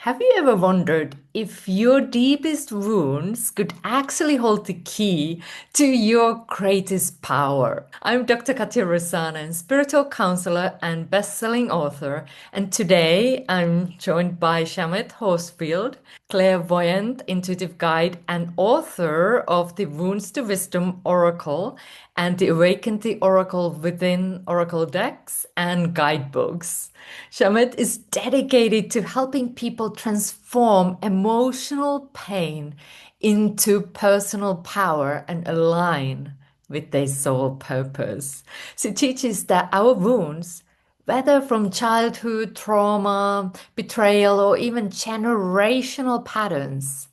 Have you ever wondered if your deepest wounds could actually hold the key to your greatest power? I'm Dr. Katja Rusanen, spiritual counselor and best-selling author, and today I'm joined by Schamet Horsfield, clairvoyant, intuitive guide, and author of the Wounds to Wisdom Oracle and the Awaken the Oracle Within Oracle decks and guidebooks. Shamit is dedicated to helping people transform emotional pain into personal power and align with their soul purpose. She teaches that our wounds, whether from childhood trauma, betrayal, or even generational patterns,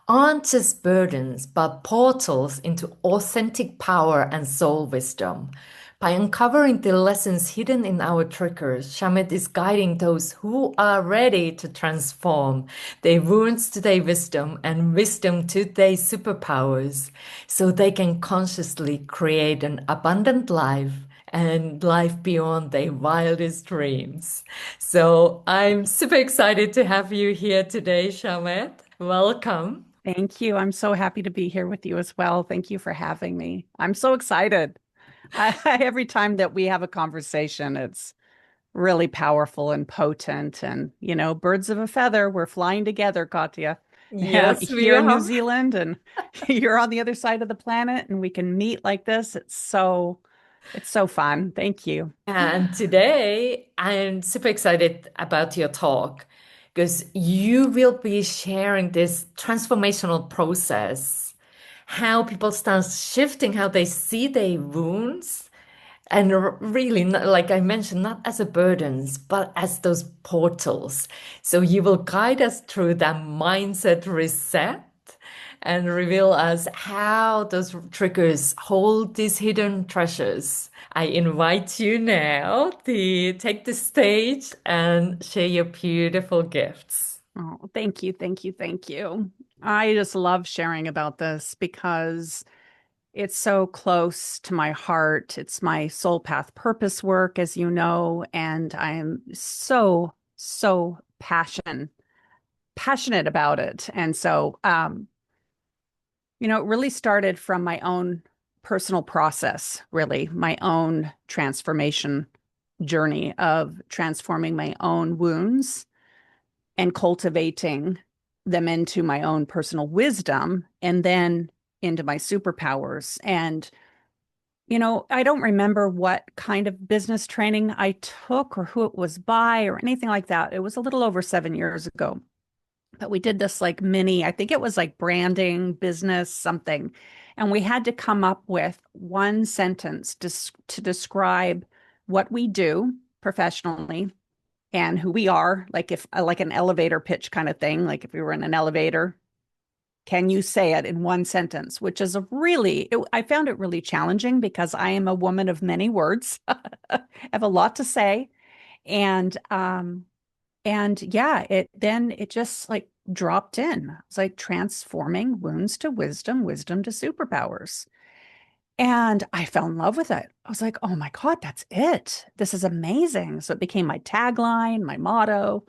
aren't just burdens, but portals into authentic power and soul wisdom. By uncovering the lessons hidden in our triggers, Shamit is guiding those who are ready to transform their wounds to their wisdom and wisdom to their superpowers so they can consciously create an abundant life and life beyond their wildest dreams. So I'm super excited to have you here today, Shamet. Welcome. Thank you. I'm so happy to be here with you as well. Thank you for having me. I'm so excited. Every time that we have a conversation, it's really powerful and potent. And, birds of a feather, we're flying together, Katya. Yes, we Here in New are. Zealand, and you're on the other side of the planet, and we can meet like this. It's so fun. Thank you. And today I'm super excited about your talk because you will be sharing this transformational process, how people start shifting how they see their wounds. And really, like I mentioned, not as a burdens, but as those portals. So you will guide us through that mindset reset and reveal us how those triggers hold these hidden treasures. I invite you now to take the stage and share your beautiful gifts. Oh, thank you. Thank you. Thank you. I just love sharing about this because it's so close to my heart. It's my soul path purpose work, as you know, and I am so passionate about it. And so, it really started from my own personal process, really, my own transformation journey of transforming my own wounds and cultivating them into my own personal wisdom and then into my superpowers. And I don't remember what kind of business training I took or who it was by or anything like that. It was a little over 7 years ago. But we did this like mini, I think it was like branding, business, something. And we had to come up with one sentence to describe what we do professionally and who we are, like if like an elevator pitch kind of thing, like if we were in an elevator, can you say it in one sentence? Which is I found it really challenging because I am a woman of many words. I have a lot to say. And yeah, it just like dropped in. It's like transforming wounds to wisdom, wisdom to superpowers. And I fell in love with it. I was like, oh my God, that's it. This is amazing. So it became my tagline, my motto.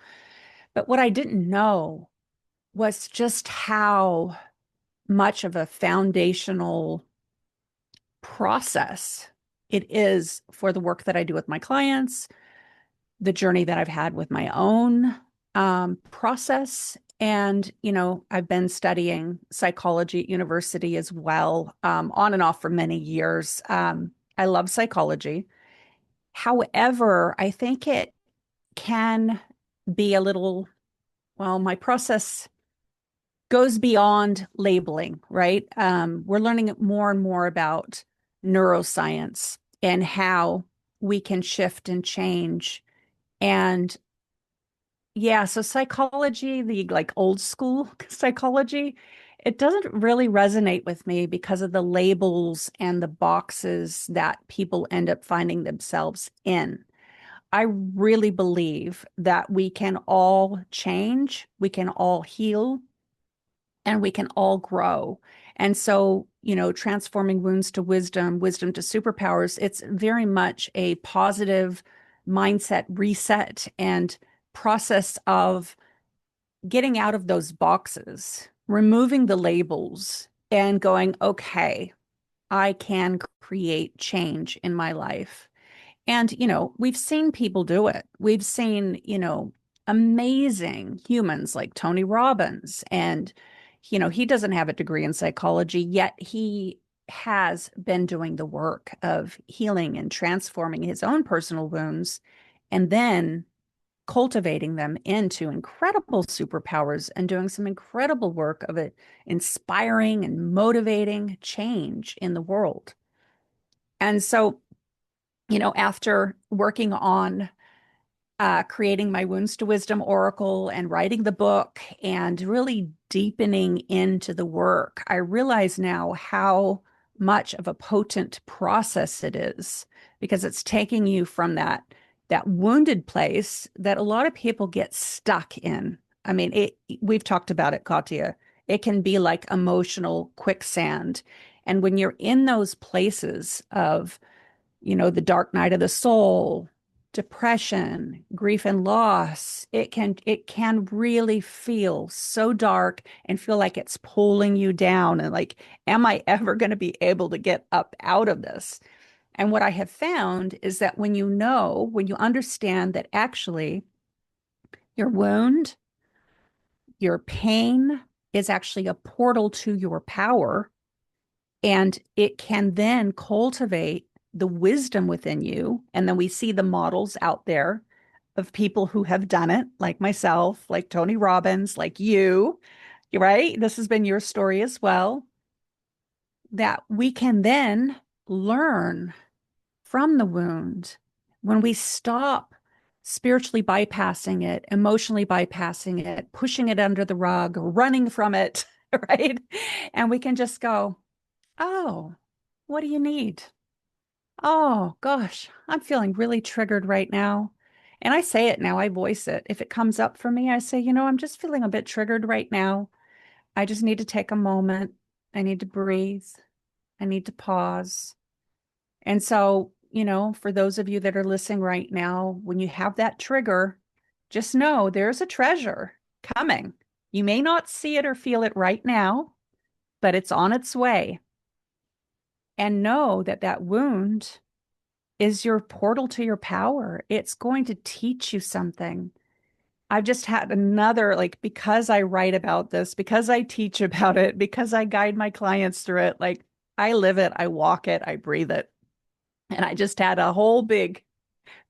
But what I didn't know was just how much of a foundational process it is for the work that I do with my clients, the journey that I've had with my own process. And, I've been studying psychology at university as well, on and off for many years. I love psychology. However, I think it can be a little, well, my process goes beyond labeling, right? We're learning more and more about neuroscience and how we can shift and change. And yeah, so psychology, the like old school psychology, it doesn't really resonate with me because of the labels and the boxes that people end up finding themselves in. I really believe that we can all change, we can all heal, and we can all grow. And so, transforming wounds to wisdom, wisdom to superpowers, it's very much a positive mindset reset and process of getting out of those boxes, removing the labels, and going, okay, I can create change in my life. And, we've seen people do it. We've seen, amazing humans like Tony Robbins. And, he doesn't have a degree in psychology, yet he has been doing the work of healing and transforming his own personal wounds and then cultivating them into incredible superpowers and doing some incredible work of it, inspiring and motivating change in the world. And so, after working on creating my Wounds to Wisdom Oracle and writing the book and really deepening into the work, I realize now how much of a potent process it is because it's taking you from that wounded place that a lot of people get stuck in. I mean, we've talked about it, Katja. It can be like emotional quicksand. And when you're in those places of the dark night of the soul, depression, grief and loss, it can really feel so dark and feel like it's pulling you down and like, am I ever going to be able to get up out of this? And what I have found is that when you understand that actually your wound, your pain is actually a portal to your power, and it can then cultivate the wisdom within you. And then we see the models out there of people who have done it, like myself, like Tony Robbins, like you, right? This has been your story as well, that we can then learn from the wound when we stop spiritually bypassing it, emotionally bypassing it, pushing it under the rug, running from it, right? And we can just go, oh, what do you need? Oh, gosh, I'm feeling really triggered right now. And I say it now, I voice it. If it comes up for me, I say, I'm just feeling a bit triggered right now. I just need to take a moment. I need to breathe. I need to pause. And so, for those of you that are listening right now, when you have that trigger, just know there's a treasure coming. You may not see it or feel it right now, but it's on its way. And know that that wound is your portal to your power. It's going to teach you something. I've just had another, like, because I write about this, because I teach about it, because I guide my clients through it, like, I live it, I walk it, I breathe it. And I just had a whole big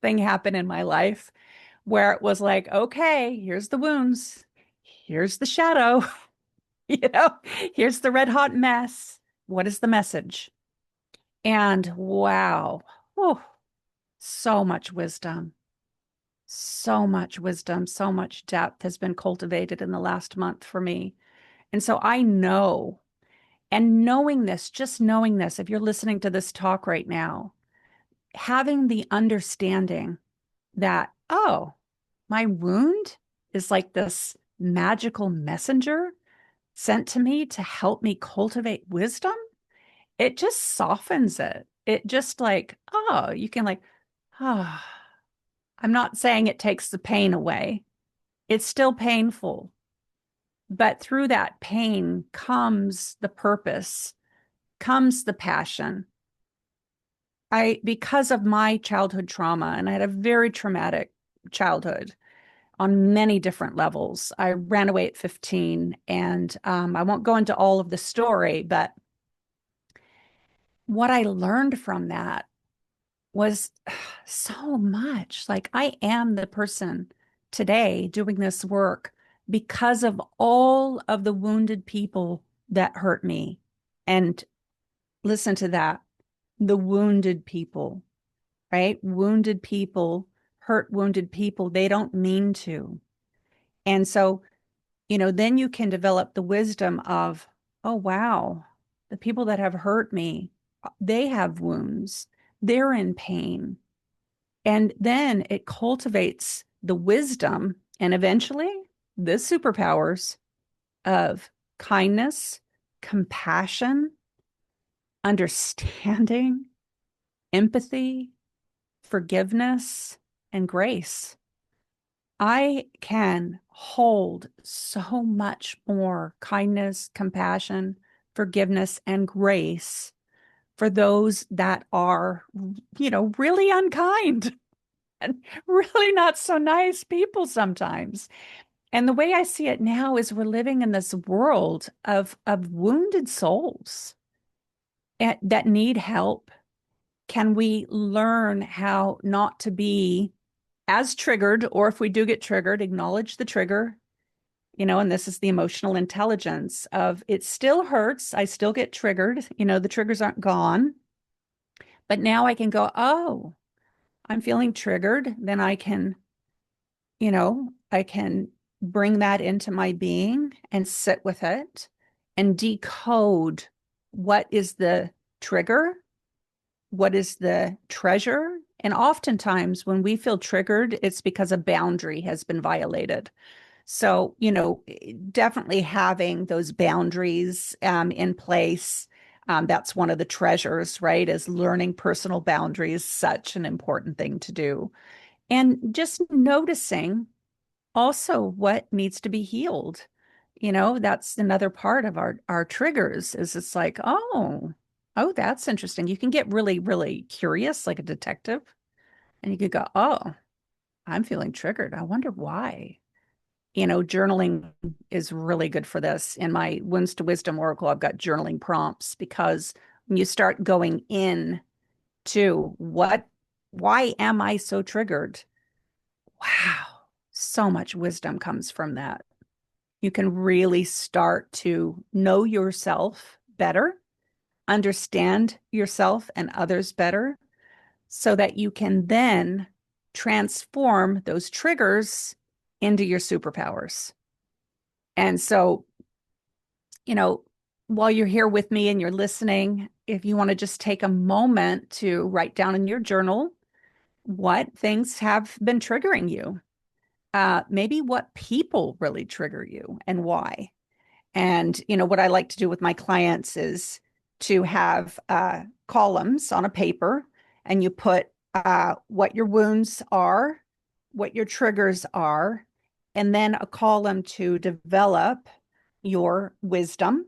thing happen in my life where it was like, okay, here's the wounds, here's the shadow, you know, here's the red hot mess. What is the message? And wow, oh, so much wisdom, so much wisdom, so much depth has been cultivated in the last month for me. And so I know, and knowing this, just knowing this, if you're listening to this talk right now, having the understanding that, oh, my wound is like this magical messenger sent to me to help me cultivate wisdom, it just softens it. It just like, oh, you can like, oh, I'm not saying it takes the pain away. It's still painful, but through that pain comes the purpose, comes the passion. Because of my childhood trauma, and I had a very traumatic childhood on many different levels. I ran away at 15, and I won't go into all of the story, but what I learned from that was so much. Like, I am the person today doing this work because of all of the wounded people that hurt me. And listen to that, the wounded people, right? Wounded people hurt wounded people. They don't mean to. And so, then you can develop the wisdom of, oh, wow, the people that have hurt me, they have wounds, they're in pain. And then it cultivates the wisdom and eventually the superpowers of kindness, compassion, understanding, empathy, forgiveness, and grace. I can hold so much more kindness, compassion, forgiveness, and grace for those that are, really unkind and really not so nice people sometimes. And the way I see it now is we're living in this world of wounded souls that need help. Can we learn how not to be as triggered, or if we do get triggered, acknowledge the trigger, and this is the emotional intelligence of it still hurts. I still get triggered, the triggers aren't gone, but now I can go, oh, I'm feeling triggered. Then I can bring that into my being and sit with it and decode what is the trigger, what is the treasure. And oftentimes when we feel triggered, it's because a boundary has been violated. So, definitely having those boundaries in place. That's one of the treasures, right? Is learning personal boundaries, such an important thing to do. And just noticing also what needs to be healed. That's another part of our triggers is it's like, oh, that's interesting. You can get really, really curious like a detective, and you could go, oh, I'm feeling triggered. I wonder why. Journaling is really good for this. In my Wounds to Wisdom Oracle, I've got journaling prompts because when you start going in to why am I so triggered? Wow, so much wisdom comes from that. You can really start to know yourself better, understand yourself and others better, so that you can then transform those triggers into your superpowers. And so, you know, while you're here with me and you're listening, if you want to just take a moment to write down in your journal what things have been triggering you, maybe what people really trigger you and why. And, what I like to do with my clients is to have columns on a paper, and you put what your wounds are, what your triggers are, and then a column to develop your wisdom.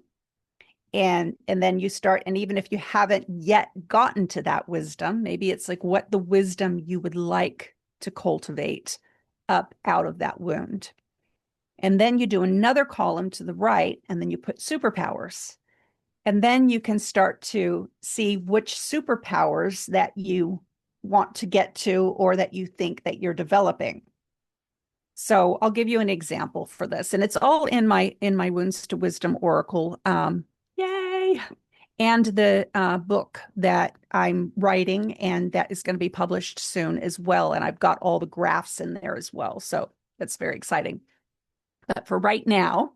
And then you start, and even if you haven't yet gotten to that wisdom, maybe it's like what the wisdom you would like to cultivate up out of that wound. And then you do another column to the right, and then you put superpowers. And then you can start to see which superpowers that you want to get to or that you think that you're developing. So I'll give you an example for this. And it's all in my Wounds to Wisdom Oracle. Yay! And the book that I'm writing, and that is going to be published soon as well. And I've got all the graphs in there as well. So that's very exciting. But for right now,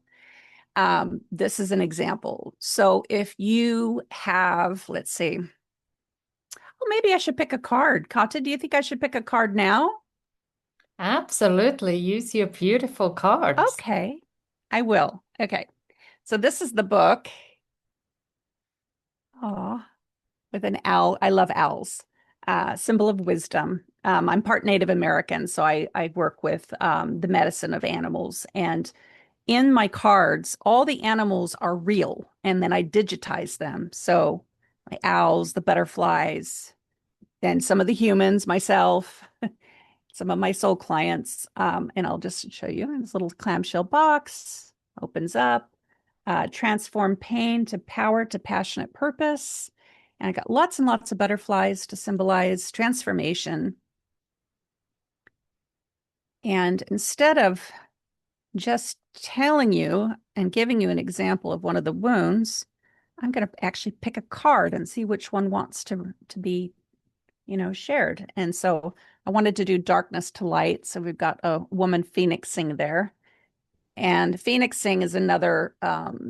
this is an example. So if you have, let's see, well, maybe I should pick a card. Katja, do you think I should pick a card now? Absolutely. Use your beautiful cards. Okay, I will. Okay, so this is the book. Oh, with an owl. I love owls. Symbol of wisdom. I'm part Native American, so I work with the medicine of animals. And in my cards, all the animals are real, and then I digitize them. So my owls, the butterflies, then some of the humans, myself, some of my soul clients. And I'll just show you in this little clamshell box, opens up, transform pain to power to passionate purpose. And I got lots and lots of butterflies to symbolize transformation. And instead of just telling you and giving you an example of one of the wounds, I'm going to actually pick a card and see which one wants to be, shared. And so I wanted to do darkness to light. So we've got a woman phoenixing there. And phoenixing is another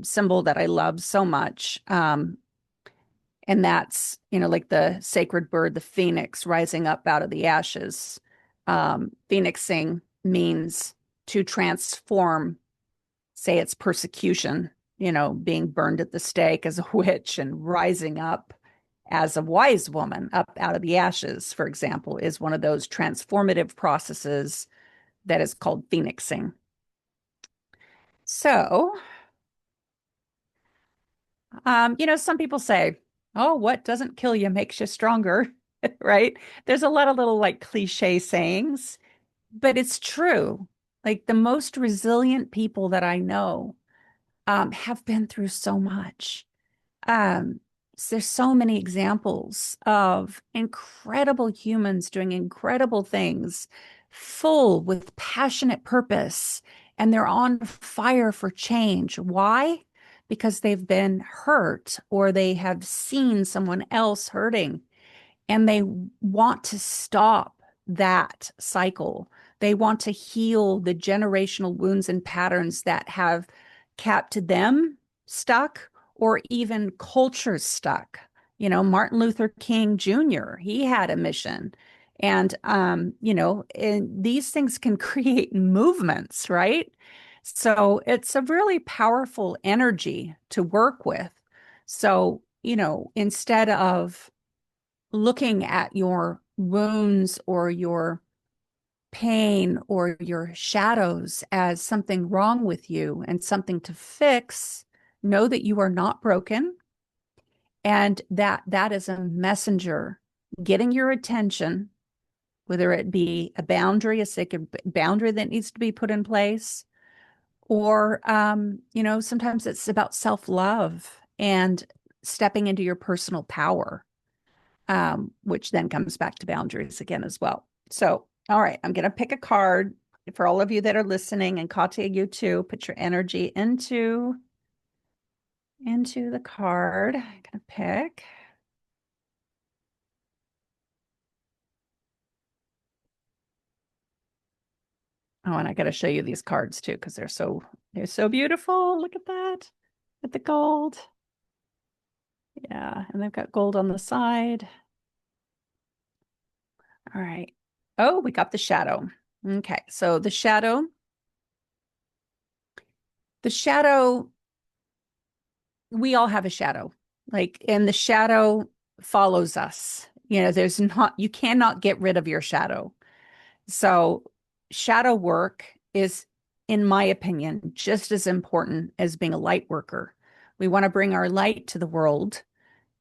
symbol that I love so much. And that's, like the sacred bird, the phoenix rising up out of the ashes. Phoenixing means to transform, say it's persecution, being burned at the stake as a witch and rising up as a wise woman up out of the ashes, for example, is one of those transformative processes that is called phoenixing. So, some people say, oh, what doesn't kill you makes you stronger, right? There's a lot of little like cliche sayings, but it's true. Like the most resilient people that I know have been through so much. Um, there's so many examples of incredible humans doing incredible things, full with passionate purpose, and they're on fire for change. Why? Because they've been hurt or they have seen someone else hurting and they want to stop that cycle. They want to heal the generational wounds and patterns that have kept them stuck or even culture stuck. Martin Luther King Jr., he had a mission. And these things can create movements, right? So it's a really powerful energy to work with. So, instead of looking at your wounds or your pain or your shadows as something wrong with you and something to fix, know that you are not broken and that is a messenger getting your attention, whether it be a boundary, a sacred boundary that needs to be put in place, or sometimes it's about self-love and stepping into your personal power, which then comes back to boundaries again as well. So, all right, I'm going to pick a card for all of you that are listening, and Katya, you too. Put your energy into the card. I'm going to pick. Oh, and I got to show you these cards too because they're so beautiful. Look at that, with the gold. Yeah, and they've got gold on the side. All right. Oh, we got the shadow. Okay, so the shadow, we all have a shadow. And the shadow follows us. You cannot get rid of your shadow. So, shadow work is, in my opinion, just as important as being a light worker. We want to bring our light to the world.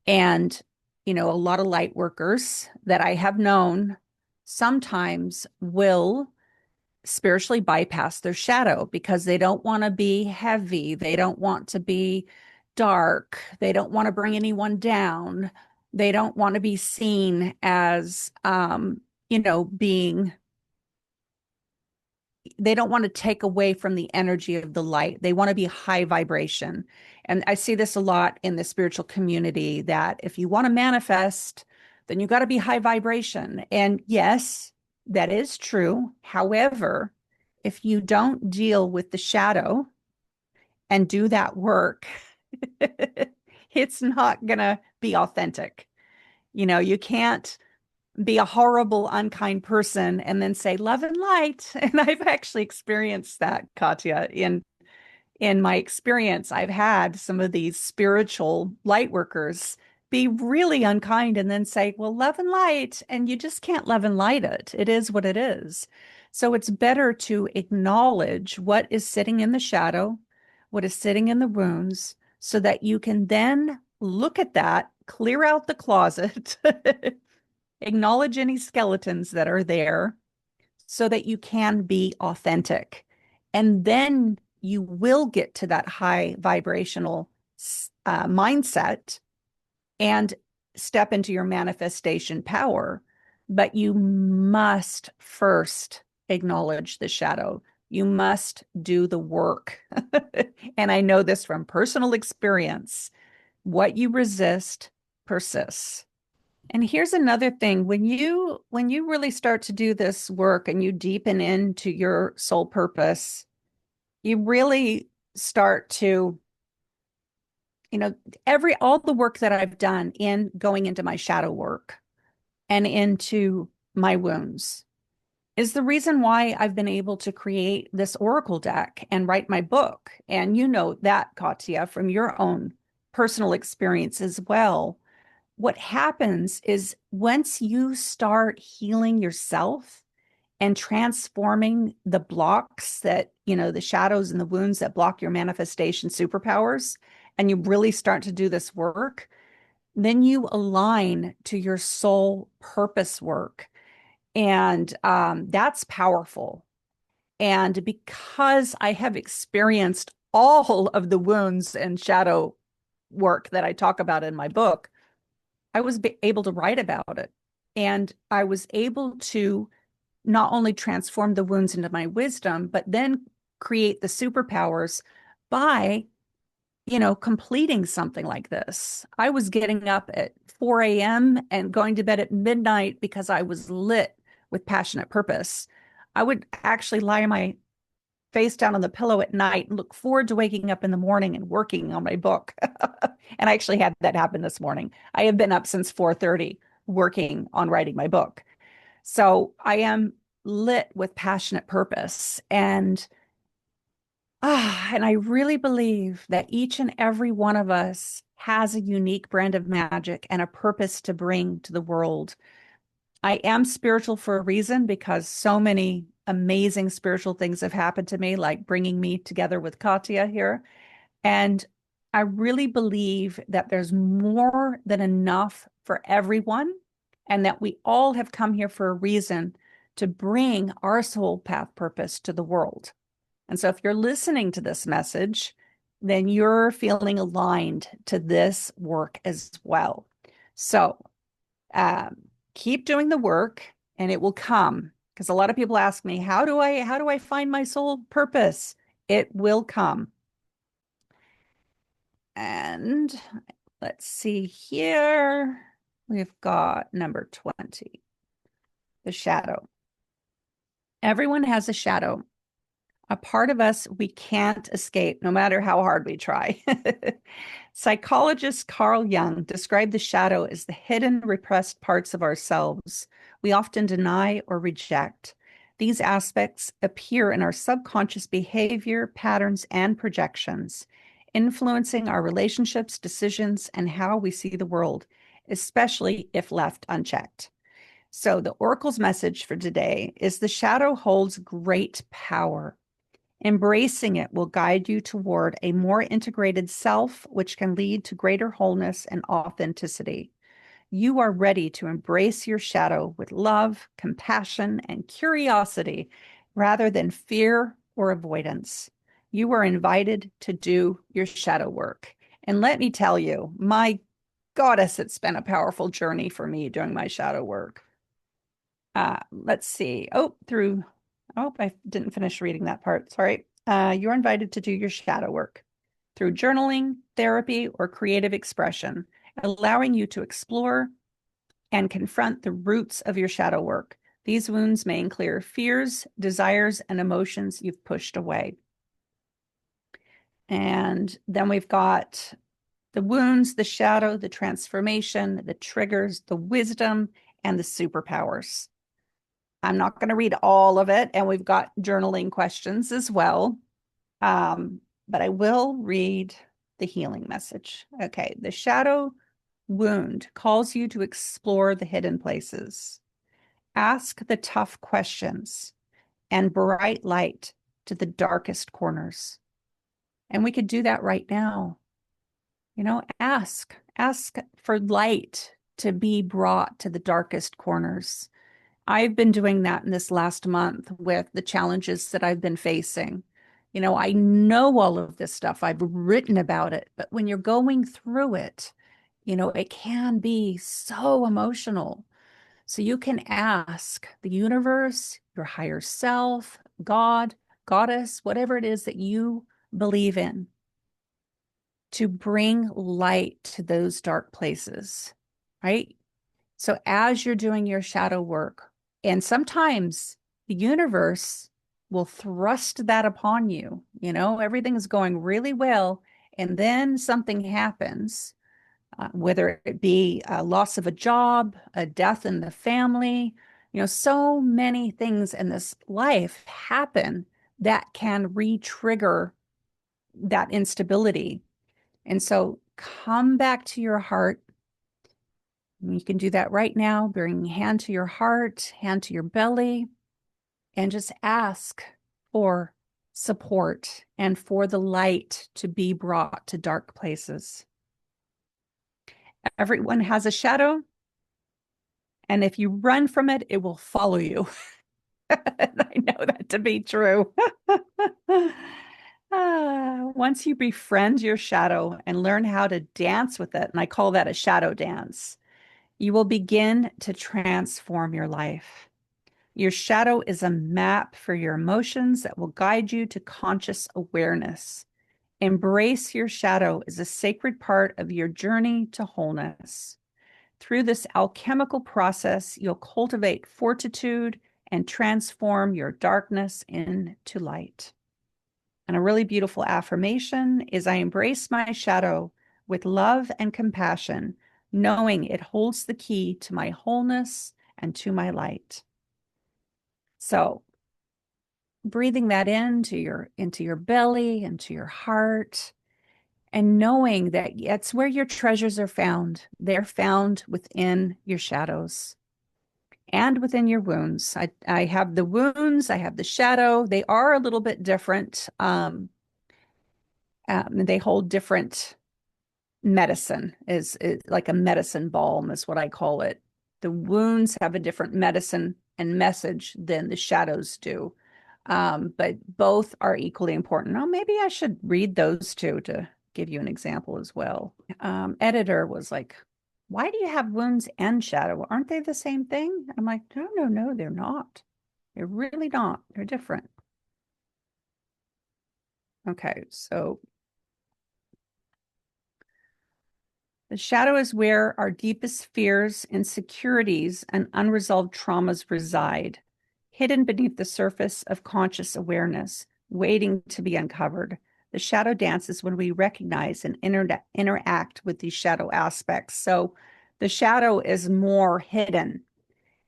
And, a lot of light workers that I have known sometimes will spiritually bypass their shadow because they don't want to be heavy. They don't want to be dark. They don't want to bring anyone down. They don't want to be seen as, being, they don't want to take away from the energy of the light. They want to be high vibration. And I see this a lot in the spiritual community that if you want to manifest, then you got to be high vibration. And yes, that is true. However, if you don't deal with the shadow and do that work, it's not going to be authentic. You can't be a horrible, unkind person and then say love and light. And I've actually experienced that, Katya. In my experience, I've had some of these spiritual light workers be really unkind and then say, well, love and light. And you just can't love and light it. It is what it is. So it's better to acknowledge what is sitting in the shadow, what is sitting in the wounds, so that you can then look at that, clear out the closet, acknowledge any skeletons that are there so that you can be authentic. And then you will get to that high vibrational mindset and step into your manifestation power. But you must first acknowledge the shadow. You must do the work. And I know this from personal experience. What you resist persists. And here's another thing. When you really start to do this work and you deepen into your soul purpose, you really start to, you know, all the work that I've done in going into my shadow work and into my wounds is the reason why I've been able to create this oracle deck and write my book. And you know that, Katya, from your own personal experience as well. What happens is once you start healing yourself and transforming the blocks that, the shadows and the wounds that block your manifestation superpowers, and you really start to do this work, then you align to your soul purpose work. And that's powerful. And because I have experienced all of the wounds and shadow work that I talk about in my book, I was able to write about it. And I was able to not only transform the wounds into my wisdom, but then create the superpowers by, completing something like this. I was getting up at 4 a.m. and going to bed at midnight because I was lit with passionate purpose. I would actually lie my face down on the pillow at night and look forward to waking up in the morning and working on my book. And I actually had that happen this morning. I have been up since 4:30 working on writing my book. So I am lit with passionate purpose. And I really believe that each and every one of us has a unique brand of magic and a purpose to bring to the world. I am spiritual for a reason because so many amazing spiritual things have happened to me, like bringing me together with Katja here. And I really believe that there's more than enough for everyone, and that we all have come here for a reason to bring our soul path purpose to the world. And so if you're listening to this message, then you're feeling aligned to this work as well. So um, keep doing the work and it will come. Because a lot of people ask me, how do I find my soul purpose? It will come. And let's see here. We've got number 20, the shadow. Everyone has a shadow, a part of us we can't escape, no matter how hard we try. Psychologist Carl Jung described the shadow as the hidden, repressed parts of ourselves we often deny or reject. These aspects appear in our subconscious behavior, patterns, and projections, influencing our relationships, decisions, and how we see the world, especially if left unchecked. So, the Oracle's message for today is the shadow holds great power. Embracing it will guide you toward a more integrated self, which can lead to greater wholeness and authenticity. You are ready to embrace your shadow with love, compassion, and curiosity rather than fear or avoidance. You are invited to do your shadow work. And let me tell you, my goddess, it's been a powerful journey for me doing my shadow work. Let's see. I didn't finish reading that part. Sorry. You're invited to do your shadow work through journaling, therapy, or creative expression, allowing you to explore and confront the roots of your shadow work. These wounds may include fears, desires, and emotions you've pushed away. And then we've got the wounds, the shadow, the transformation, the triggers, the wisdom, and the superpowers. I'm not going to read all of it, and we've got journaling questions as well. But I will read the healing message. Okay, the shadow wound calls you to explore the hidden places. Ask the tough questions and bright light to the darkest corners. And we could do that right now. Ask for light to be brought to the darkest corners. I've been doing that in this last month with the challenges that I've been facing. I know all of this stuff. I've written about it, but when you're going through it, it can be so emotional. So you can ask the universe, your higher self, God, goddess, whatever it is that you believe in, to bring light to those dark places, right? So as you're doing your shadow work, and sometimes the universe will thrust that upon you. Everything is going really well, and then something happens, whether it be a loss of a job, a death in the family. So many things in this life happen that can re-trigger that instability. And so come back to your heart. You can do that right now. Bring hand to your heart, hand to your belly. and just ask for support and for the light to be brought to dark places. Everyone has a shadow, and if you run from it, it will follow you. I know that to be true. Once you befriend your shadow and learn how to dance with it, and I call that a shadow dance, you will begin to transform your life. Your shadow is a map for your emotions that will guide you to conscious awareness. Embrace your shadow as a sacred part of your journey to wholeness. Through this alchemical process, you'll cultivate fortitude and transform your darkness into light. And a really beautiful affirmation is I embrace my shadow with love and compassion, knowing it holds the key to my wholeness and to my light. So, breathing that into your belly, into your heart, and knowing that it's where your treasures are found. They're found within your shadows and within your wounds. I have the wounds, I have the shadow. They are a little bit different. They hold different medicine, is like a medicine balm, is what I call it. The wounds have a different medicine and message than the shadows do. But both are equally important. Oh, maybe I should read those two to give you an example as well. Editor was like, why do you have wounds and shadow? Aren't they the same thing? I'm like, no, no, no, they're not. They're really not. They're different. Okay, so the shadow is where our deepest fears, insecurities, and unresolved traumas reside, hidden beneath the surface of conscious awareness, waiting to be uncovered. The shadow dance is when we recognize and interact with these shadow aspects. So the shadow is more hidden.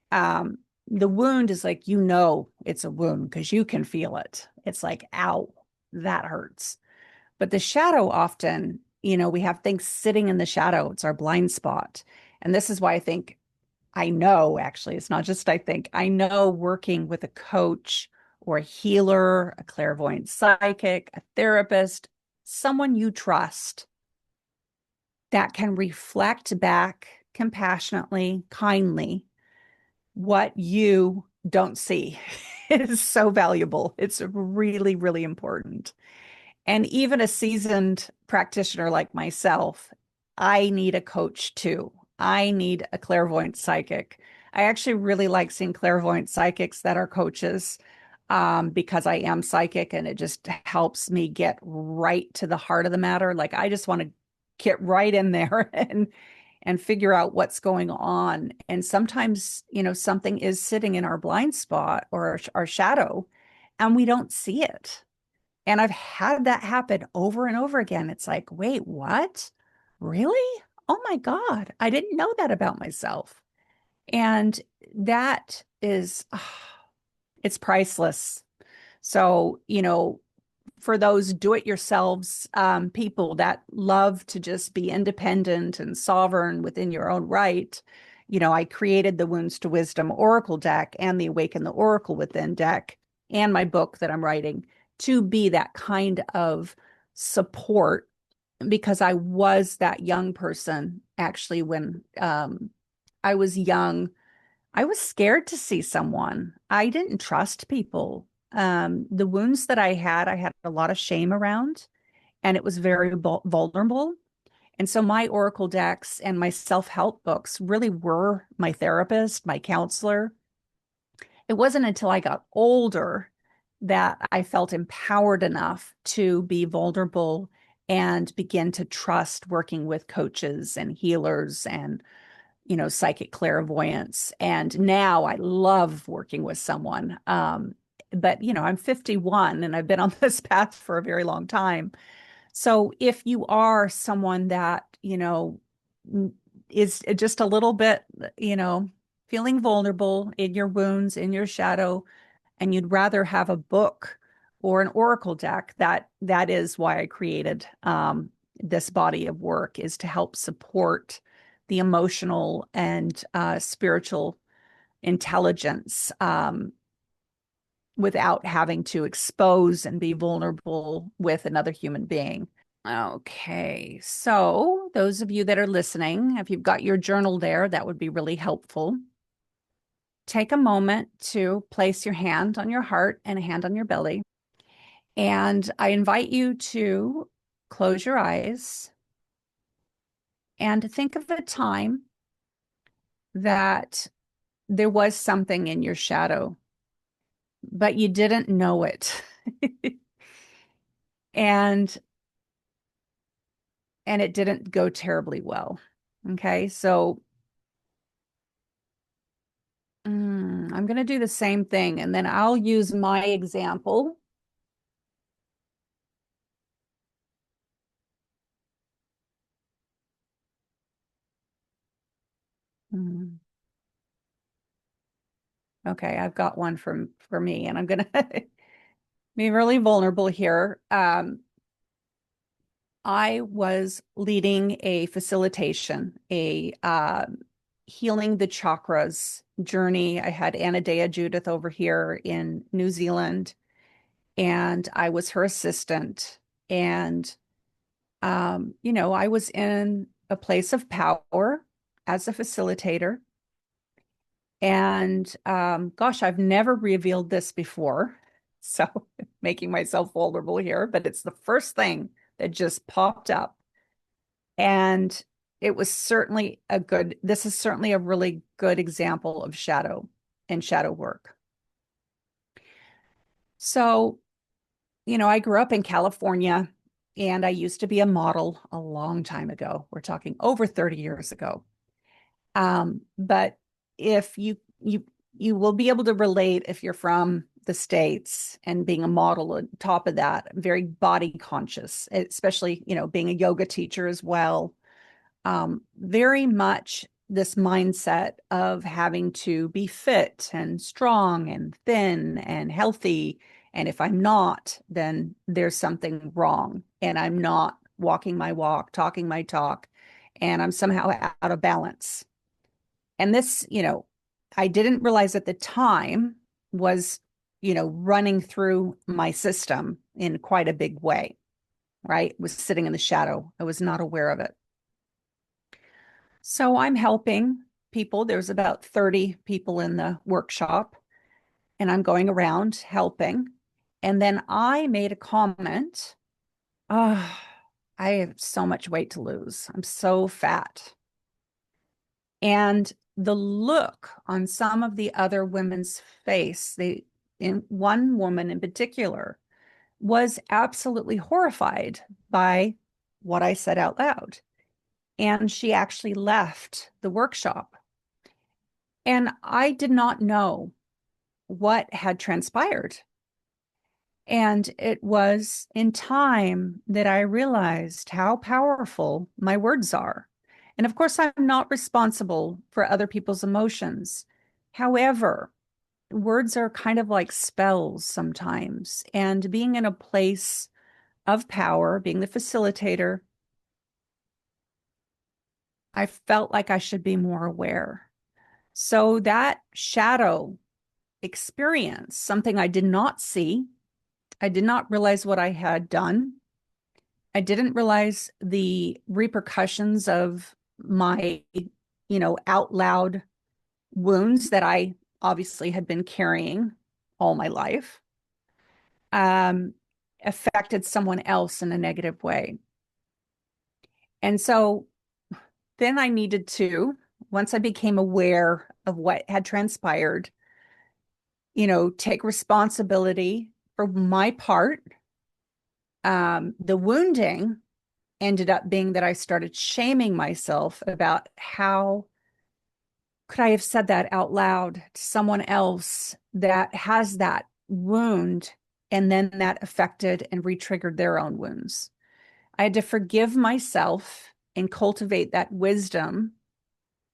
The wound is like, it's a wound because you can feel it. It's like, ow, that hurts. But the shadow often, we have things sitting in the shadow. It's our blind spot. And this is why I know, actually, it's not just I know working with a coach or a healer, a clairvoyant psychic, a therapist, someone you trust that can reflect back compassionately, kindly, what you don't see. It is so valuable. It's really, really important. And even a seasoned practitioner like myself, I need a coach too. I need a clairvoyant psychic. I actually really like seeing clairvoyant psychics that are coaches, because I am psychic and it just helps me get right to the heart of the matter. Like I just want to get right in there and figure out what's going on. And sometimes, something is sitting in our blind spot or our shadow, and we don't see it. And I've had that happen over and over again. It's like, wait, what? Really? Oh my God, I didn't know that about myself. And that is, it's priceless. So, for those do-it-yourselves people that love to just be independent and sovereign within your own right, I created the Wounds to Wisdom Oracle deck and the Awaken the Oracle Within deck and my book that I'm writing to be that kind of support, because I was that young person actually when I was young. I was scared to see someone. I didn't trust people. The wounds that I had a lot of shame around, and it was very vulnerable. And so my oracle decks and my self-help books really were my therapist, my counselor. It wasn't until I got older that I felt empowered enough to be vulnerable and begin to trust working with coaches and healers and psychic clairvoyance. And now I love working with someone. But I'm 51 and I've been on this path for a very long time. So if you are someone that, is just a little bit, feeling vulnerable in your wounds, in your shadow, and you'd rather have a book or an oracle deck, that is why I created this body of work, is to help support the emotional and spiritual intelligence without having to expose and be vulnerable with another human being. Okay, so those of you that are listening, if you've got your journal there, that would be really helpful. Take a moment to place your hand on your heart and a hand on your belly. And I invite you to close your eyes and think of a time that there was something in your shadow, but you didn't know it. and and it didn't go terribly well. Okay, so I'm going to do the same thing, and then I'll use my example. Mm, Okay, I've got one for me, and I'm going to be really vulnerable here. I was leading a facilitation, a healing the chakras journey. I had Anna Dea Judith over here in New Zealand, and I was her assistant. And, I was in a place of power as a facilitator. And gosh, I've never revealed this before. So making myself vulnerable here, but it's the first thing that just popped up. And it was certainly this is certainly a really good example of shadow and shadow work. So, I grew up in California and I used to be a model a long time ago. We're talking over 30 years ago. But if you will be able to relate if you're from the States and being a model on top of that, very body conscious, especially, being a yoga teacher as well. Very much this mindset of having to be fit and strong and thin and healthy. And if I'm not, then there's something wrong. And I'm not walking my walk, talking my talk, and I'm somehow out of balance. And this, I didn't realize at the time was, running through my system in quite a big way, right? It was sitting in the shadow. I was not aware of it. So I'm helping people. There's about 30 people in the workshop, and I'm going around helping. And then I made a comment. Oh, I have so much weight to lose. I'm so fat. And the look on some of the other women's face, in one woman in particular, was absolutely horrified by what I said out loud. And she actually left the workshop. And I did not know what had transpired. And it was in time that I realized how powerful my words are. And of course, I'm not responsible for other people's emotions. However, words are kind of like spells sometimes. And being in a place of power, being the facilitator, I felt like I should be more aware. So that shadow experience, something I did not see, I did not realize what I had done. I didn't realize the repercussions of my, out loud wounds that I obviously had been carrying all my life, um, affected someone else in a negative way. And so then I needed to, once I became aware of what had transpired, take responsibility for my part. The wounding ended up being that I started shaming myself about how could I have said that out loud to someone else that has that wound, and then that affected and re-triggered their own wounds. I had to forgive myself and cultivate that wisdom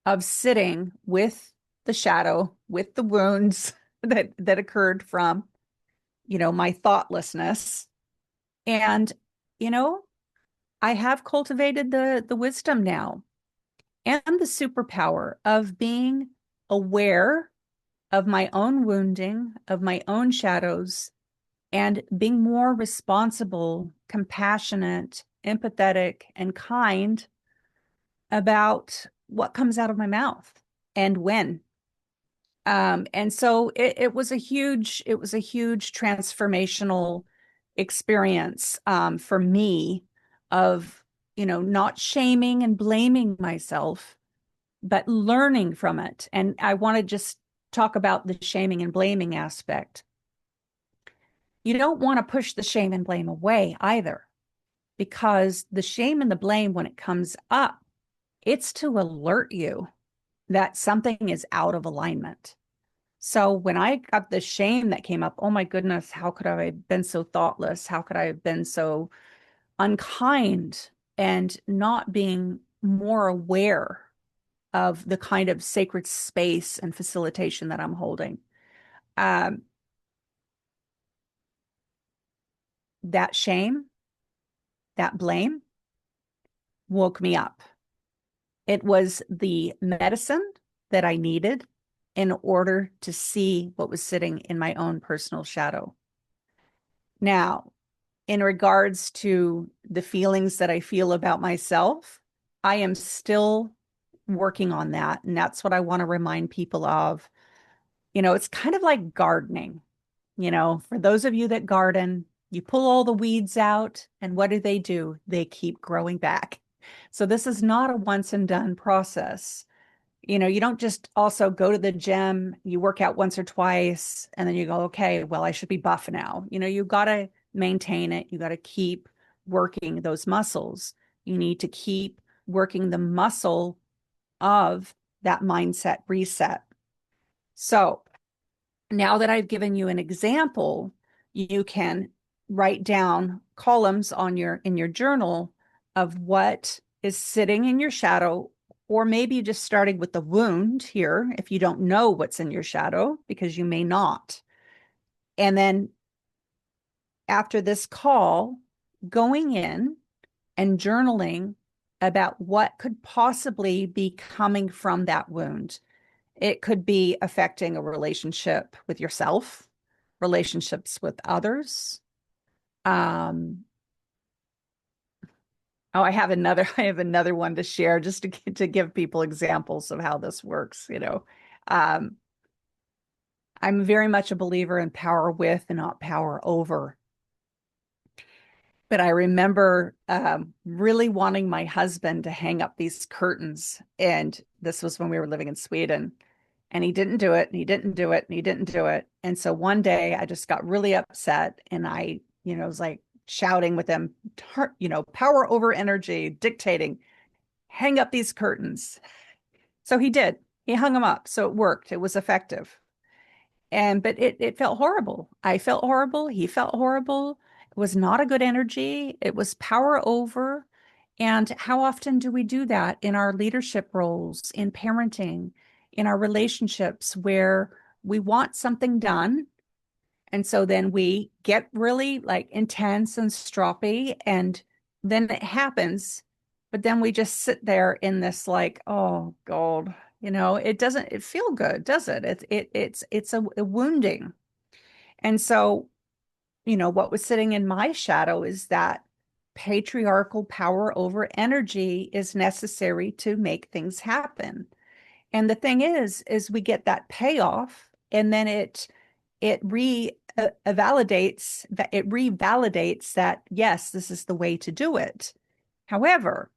of sitting with the shadow, with the wounds that occurred from, my thoughtlessness. And, you know, I have cultivated the wisdom now and the superpower of being aware of my own wounding, of my own shadows, and being more responsible, compassionate, empathetic, and kind about what comes out of my mouth and when. And so it was a huge, transformational experience for me of, not shaming and blaming myself, but learning from it. And I want to just talk about the shaming and blaming aspect. You don't want to push the shame and blame away either, because the shame and the blame, when it comes up, it's to alert you that something is out of alignment. So when I got the shame that came up, oh my goodness, how could I have been so thoughtless? How could I have been so unkind, and not being more aware of the kind of sacred space and facilitation that I'm holding? Um, that shame, that blame woke me up. It was the medicine that I needed in order to see what was sitting in my own personal shadow. Now, in regards to the feelings that I feel about myself, I am still working on that. And that's what I want to remind people of. It's kind of like gardening. For those of you that garden, you pull all the weeds out, and what do? They keep growing back. So this is not a once and done process. You don't just also go to the gym, you work out once or twice, and then you go, okay, well, I should be buff now. You got to maintain it. You got to keep working those muscles. You need to keep working the muscle of that mindset reset. So now that I've given you an example, you can write down columns in your journal of what is sitting in your shadow, or maybe just starting with the wound here if you don't know what's in your shadow, because you may not. And then after this call, going in and journaling about what could possibly be coming from that wound. It could be affecting a relationship with yourself, relationships with others. Um, oh, I have another one to share, just to give people examples of how this works. Um, I'm very much a believer in power with and not power over. But I remember really wanting my husband to hang up these curtains. And this was when we were living in Sweden. And he didn't do it, and he didn't do it, and he didn't do it. And so one day I just got really upset, and I, was like shouting with him, power over energy, dictating, hang up these curtains. So he did. He hung them up. So it worked. It was effective. But it felt horrible. I felt horrible. He felt horrible. It was not a good energy. It was power over. And how often do we do that in our leadership roles, in parenting, in our relationships, where we want something done? And so then we get really like intense and stroppy, and then it happens. But then we just sit there in this like, oh God, it doesn't feel good, does it? It's a wounding. And so, what was sitting in my shadow is that patriarchal power over energy is necessary to make things happen. And the thing is we get that payoff, and then it validates that, it revalidates that, yes, this is the way to do it. However,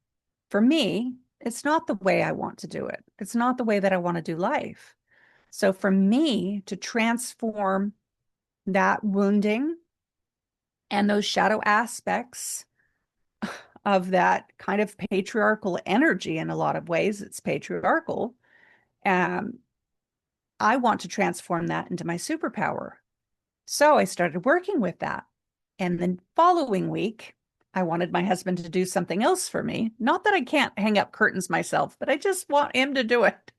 for me, it's not the way I want to do it. It's not the way that I want to do life. So for me to transform that wounding and those shadow aspects of that kind of patriarchal energy, in a lot of ways, it's patriarchal. Um, I want to transform that into my superpower. So I started working with that. And then following week, I wanted my husband to do something else for me. Not that I can't hang up curtains myself, but I just want him to do it.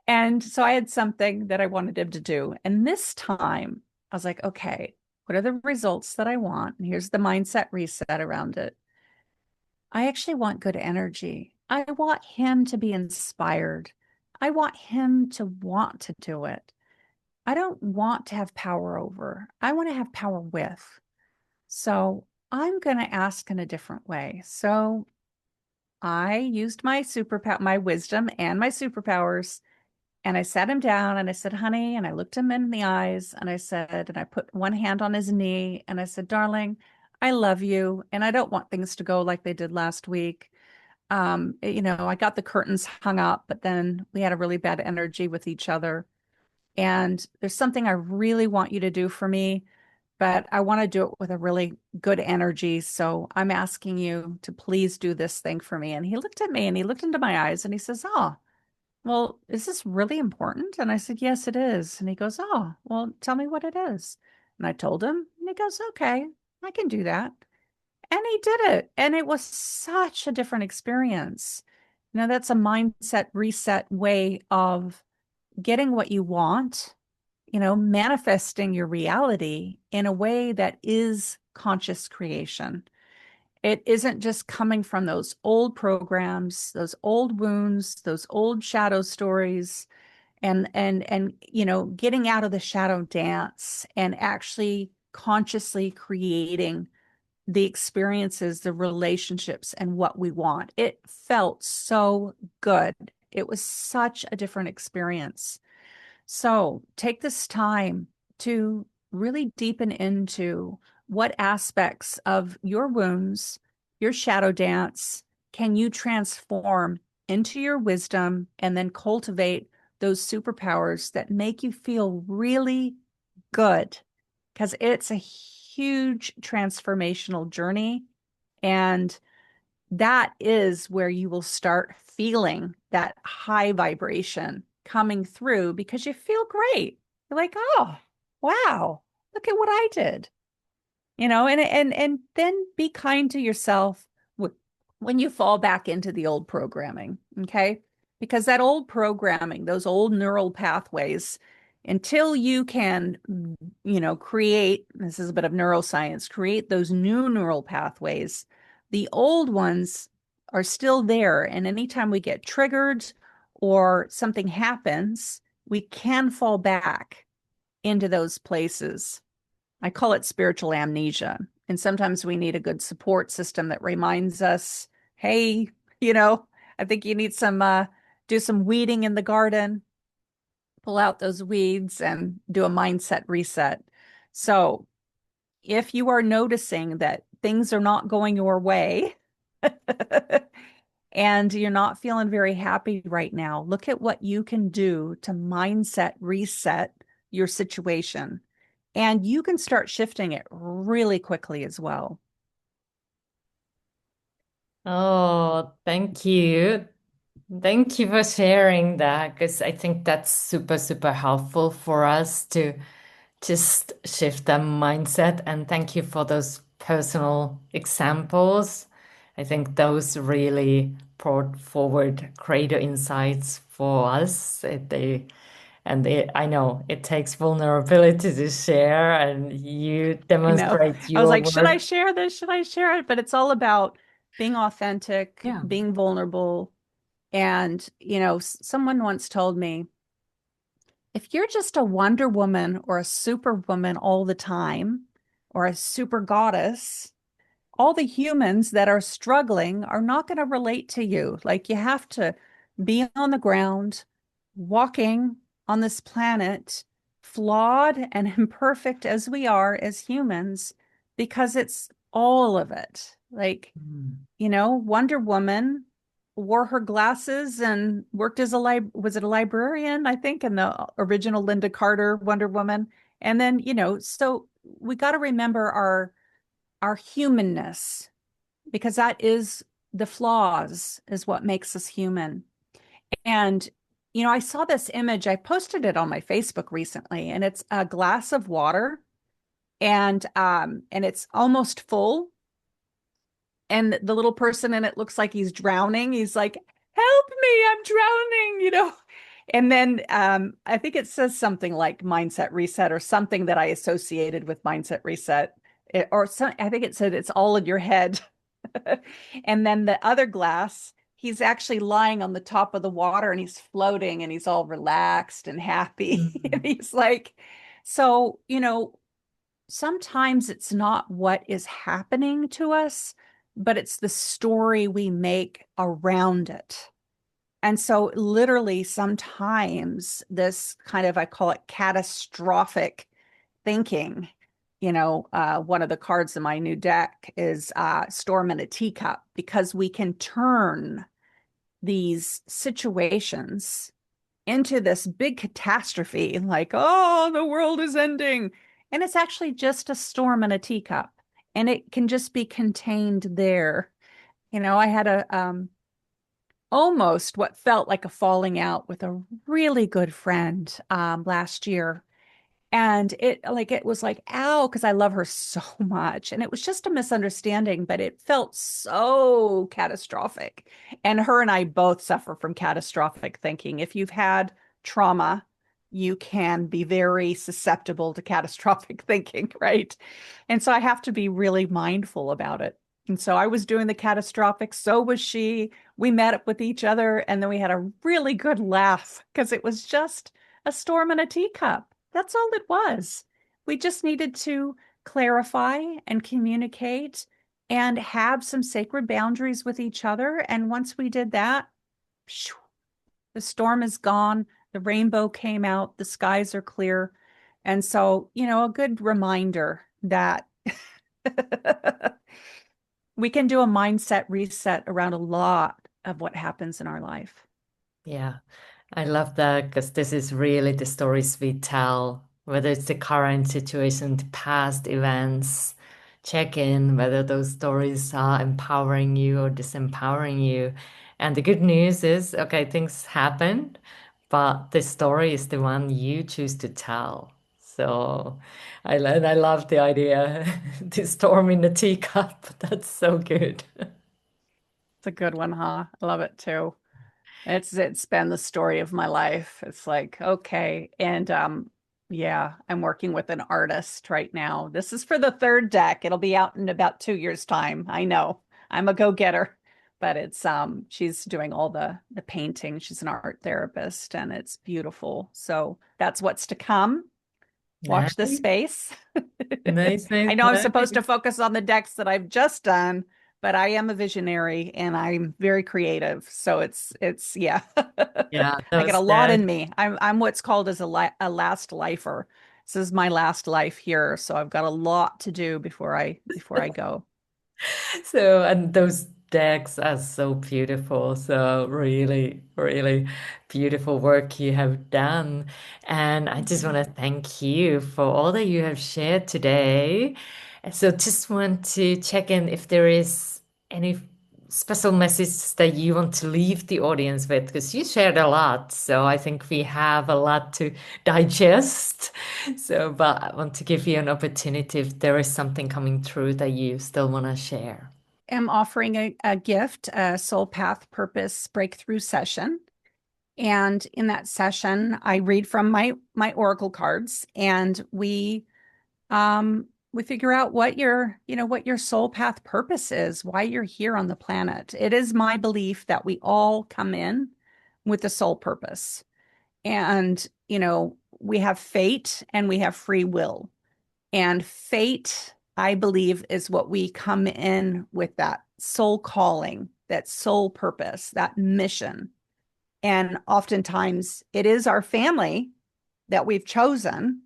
And so I had something that I wanted him to do. And this time I was like, okay, what are the results that I want? And here's the mindset reset around it. I actually want good energy. I want him to be inspired. I want him to want to do it. I don't want to have power over. I want to have power with. So I'm going to ask in a different way. So I used my superpower, my wisdom and my superpowers. And I sat him down and I said, honey, and I looked him in the eyes and I said, and I put one hand on his knee and I said, darling, I love you. And I don't want things to go like they did last week. I got the curtains hung up, but then we had a really bad energy with each other. And there's something I really want you to do for me, but I want to do it with a really good energy. So I'm asking you to please do this thing for me. And he looked at me and he looked into my eyes and he says, oh, well, is this really important? And I said, yes, it is. And he goes, oh, well, tell me what it is. And I told him, and he goes, okay, I can do that. And he did it. And it was such a different experience. That's a mindset reset way of getting what you want, manifesting your reality in a way that is conscious creation. It isn't just coming from those old programs, those old wounds, those old shadow stories, and getting out of the shadow dance and actually consciously creating the experiences, the relationships, and what we want. It felt so good. It was such a different experience. So take this time to really deepen into what aspects of your wounds, your shadow dance, can you transform into your wisdom and then cultivate those superpowers that make you feel really good. Because it's a huge transformational journey. And that is where you will start feeling that high vibration coming through because you feel great. You're like, oh, wow, look at what I did. And then be kind to yourself when you fall back into the old programming, okay? Because that old programming, those old neural pathways, until you can, create, this is a bit of neuroscience, create those new neural pathways, the old ones are still there. And anytime we get triggered or something happens, we can fall back into those places. I call it spiritual amnesia. And sometimes we need a good support system that reminds us, hey, I think you need do some weeding in the garden, pull out those weeds and do a mindset reset. So if you are noticing that things are not going your way and you're not feeling very happy right now, look at what you can do to mindset reset your situation. And you can start shifting it really quickly as well. Oh, thank you. Thank you for sharing that because I think that's super, super helpful for us to just shift the mindset. And thank you for those personal examples. I think those really brought forward greater insights for us. I know it takes vulnerability to share, and you I know. demonstrate I was your like, should I work. share this? Should I share it? But it's all about being authentic, Yeah. being vulnerable. And, someone once told me, if you're just a Wonder Woman or a Superwoman all the time, or a super goddess, all the humans that are struggling are not going to relate to you. Like you have to be on the ground, walking on this planet, flawed and imperfect as we are as humans, because it's all of it. Like, Mm. Wonder Woman wore her glasses and worked as was it a librarian, I think, in the original Linda Carter Wonder Woman. And then, so we got to remember our humanness because that is the flaws is what makes us human. And I saw this image, I posted it on my Facebook recently, and it's a glass of water and it's almost full, and the little person in it looks like he's drowning. He's like, help me, I'm drowning. And then I think it says something like mindset reset or something that I associated with mindset reset. I think it said it's all in your head. And then the other glass he's actually lying on the top of the water and he's floating and he's all relaxed and happy. And Mm. he's like, so, sometimes it's not what is happening to us, but it's the story we make around it. And so, literally, sometimes this kind of, I call it catastrophic thinking. One of the cards in my new deck is Storm in a Teacup, because we can turn these situations into this big catastrophe, like, oh, the world is ending. And it's actually just a storm in a teacup, and it can just be contained there. I had a almost what felt like a falling out with a really good friend last year. And it was like, ow, because I love her so much. And it was just a misunderstanding, but it felt so catastrophic. And her and I both suffer from catastrophic thinking. If you've had trauma, you can be very susceptible to catastrophic thinking, right? And so I have to be really mindful about it. And so I was doing the catastrophic, so was she. We met up with each other, and then we had a really good laugh because it was just a storm in a teacup. That's all it was. We just needed to clarify and communicate and have some sacred boundaries with each other. And once we did that, phew, the storm is gone. The rainbow came out. The skies are clear. And so, a good reminder that we can do a mindset reset around a lot of what happens in our life. Yeah, I love that because this is really the stories we tell, whether it's the current situation, the past events. Check in whether those stories are empowering you or disempowering you. And the good news is, okay, things happen, but the story is the one you choose to tell. So I love the idea, the storm in the teacup. That's so good. It's a good one, huh? I love it too. It's been the story of my life. It's like, okay. And yeah, I'm working with an artist right now. This is for the third deck. It'll be out in about 2 years' time. I know. I'm a go-getter. But it's she's doing all the painting. She's an art therapist and it's beautiful. So that's what's to come. Nice, Watch this space. nice, I nice, know I'm supposed nice. to focus on the decks that I've just done, but I am a visionary and I'm very creative. So it's yeah. Yeah, I get those a lot there. in me. I'm what's called as a last lifer. This is my last life here, so I've got a lot to do before I go. So, and those decks are so beautiful. So, really, really beautiful work you have done. And I just want to thank you for all that you have shared today. So, just want to check in if there is any special message that you want to leave the audience with, because you shared a lot. So, I think we have a lot to digest. So, but I want to give you an opportunity if there is something coming through that you still want to share. I'm offering a gift, a soul path purpose breakthrough session. And in that session, I read from my oracle cards and we figure out what your soul path purpose is, why you're here on the planet. It is my belief that we all come in with a soul purpose. And, we have fate and we have free will. And fate, I believe, is what we come in with, that soul calling, that soul purpose, that mission. And oftentimes it is our family that we've chosen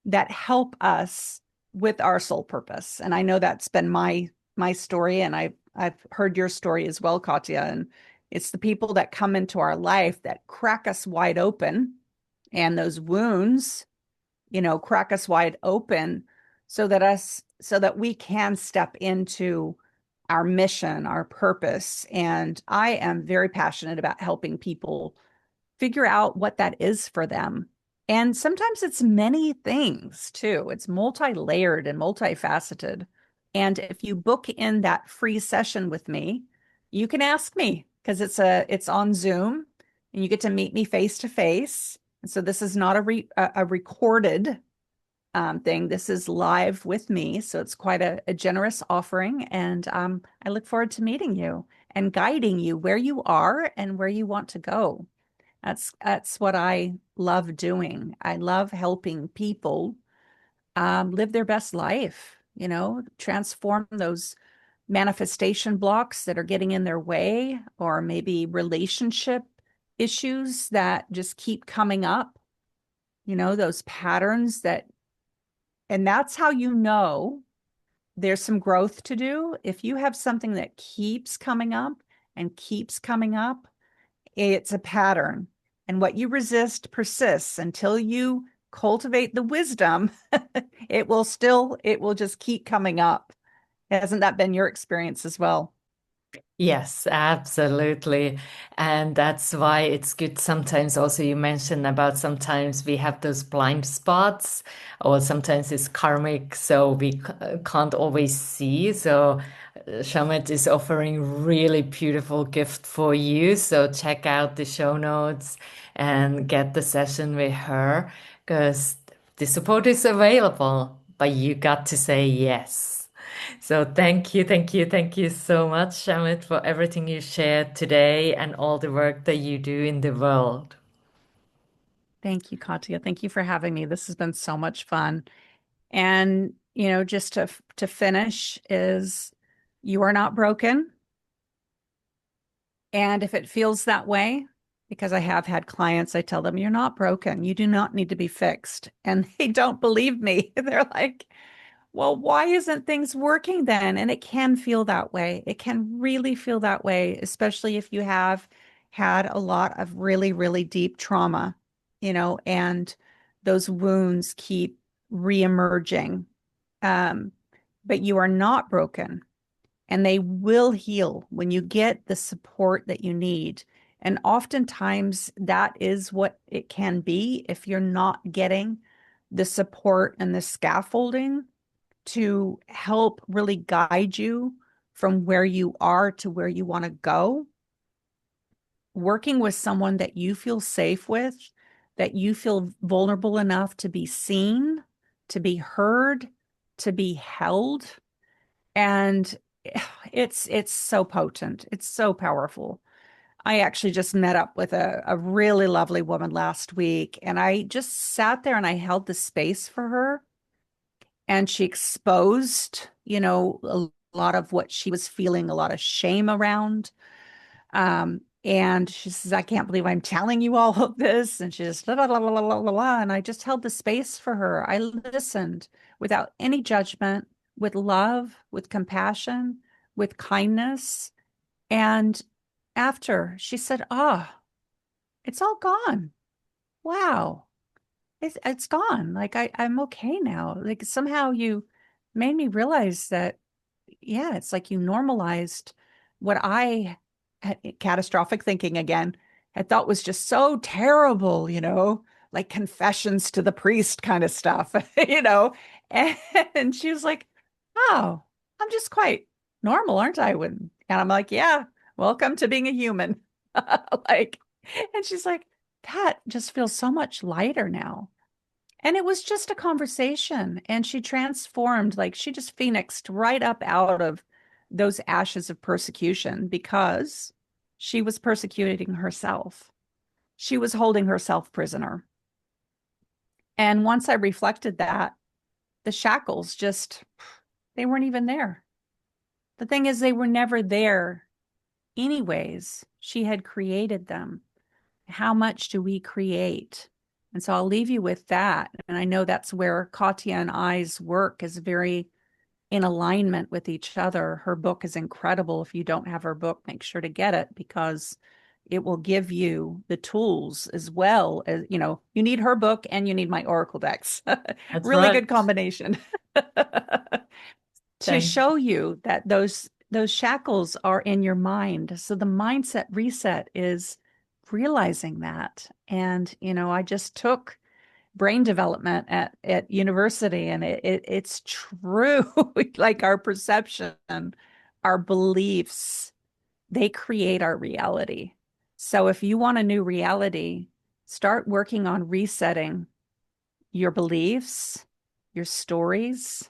that help us with our soul purpose. And I know that's been my story, and I've heard your story as well, Katja. And it's the people that come into our life that crack us wide open, and those wounds, crack us wide open so that we can step into our mission, our purpose. And I am very passionate about helping people figure out what that is for them. And sometimes it's many things too. It's multi-layered and multifaceted. And if you book in that free session with me, you can ask me because it's on Zoom and you get to meet me face to face. And so this is not a recorded thing. This is live with me, so it's quite a generous offering. And I look forward to meeting you and guiding you where you are and where you want to go. That's what I love doing. I love helping people live their best life, transform those manifestation blocks that are getting in their way, or maybe relationship issues that just keep coming up, those patterns and that's how there's some growth to do. If you have something that keeps coming up and keeps coming up, it's a pattern. And what you resist persists until you cultivate the wisdom. It will just keep coming up. Hasn't that been your experience as well? Yes, absolutely. And that's why it's good sometimes also you mentioned about sometimes we have those blind spots or sometimes it's karmic, so we can't always see. So Shamet is offering really beautiful gift for you. So check out the show notes and get the session with her because the support is available, but you got to say yes. So thank you so much, Shamit, for everything you shared today and all the work that you do in the world. Thank you, Katya. Thank you for having me. This has been so much fun. And, just to finish is you are not broken. And if it feels that way, because I have had clients, I tell them, you're not broken. You do not need to be fixed. And they don't believe me. They're like, well, why isn't things working then? And it can feel that way. It can really feel that way, especially if you have had a lot of really, really deep trauma, and those wounds keep reemerging. Um, but you are not broken, and they will heal when you get the support that you need. And oftentimes that is what it can be if you're not getting the support and the scaffolding to help really guide you from where you are to where you want to go. Working with someone that you feel safe with, that you feel vulnerable enough to be seen, to be heard, to be held. And it's so potent. It's so powerful. I actually just met up with a really lovely woman last week, and I just sat there and I held the space for her, and she exposed, a lot of what she was feeling, a lot of shame around. And she says, I can't believe I'm telling you all of this. And she just, la, la, la, la, la, la, la. And I just held the space for her. I listened without any judgment, with love, with compassion, with kindness. And after she said, it's all gone. Wow. It's gone. Like I'm okay now. Like somehow you made me realize that, yeah, it's like you normalized what I had catastrophic thinking again, had thought was just so terrible, like confessions to the priest kind of stuff, And she was like, oh, I'm just quite normal, aren't I? And I'm like, yeah, welcome to being a human. Like, and she's like, that just feels so much lighter now. And it was just a conversation. And she transformed, like she just phoenixed right up out of those ashes of persecution because she was persecuting herself. She was holding herself prisoner. And once I reflected that, the shackles just, they weren't even there. The thing is, they were never there anyways. She had created them. How much do we create? And so I'll leave you with that. And I know that's where Katya and I's work is very in alignment with each other. Her book is incredible. If you don't have her book, make sure to get it because it will give you the tools as well as, you need her book and you need my Oracle decks. That's Really right. good combination to Thank show you that those shackles are in your mind. So the mindset reset is realizing that. And, I just took brain development at university, and it's true. Like our perception, our beliefs, they create our reality. So if you want a new reality, start working on resetting your beliefs, your stories,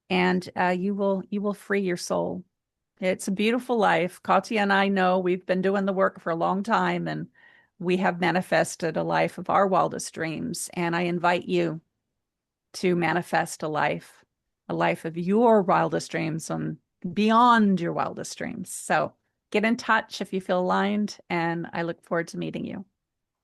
and you will free your soul. It's a beautiful life. Katya and I know we've been doing the work for a long time, and we have manifested a life of our wildest dreams. And I invite you to manifest a life of your wildest dreams and beyond your wildest dreams. So get in touch if you feel aligned, and I look forward to meeting you.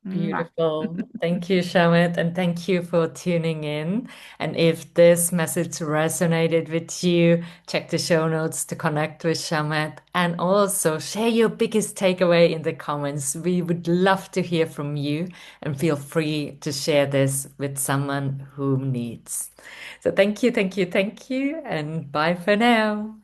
Mwah. Beautiful. Thank you, Shamit, and thank you for tuning in. And if this message resonated with you, check the show notes to connect with Shamit and also share your biggest takeaway in the comments. We would love to hear from you and feel free to share this with someone who needs. So thank you, thank you, thank you, and bye for now.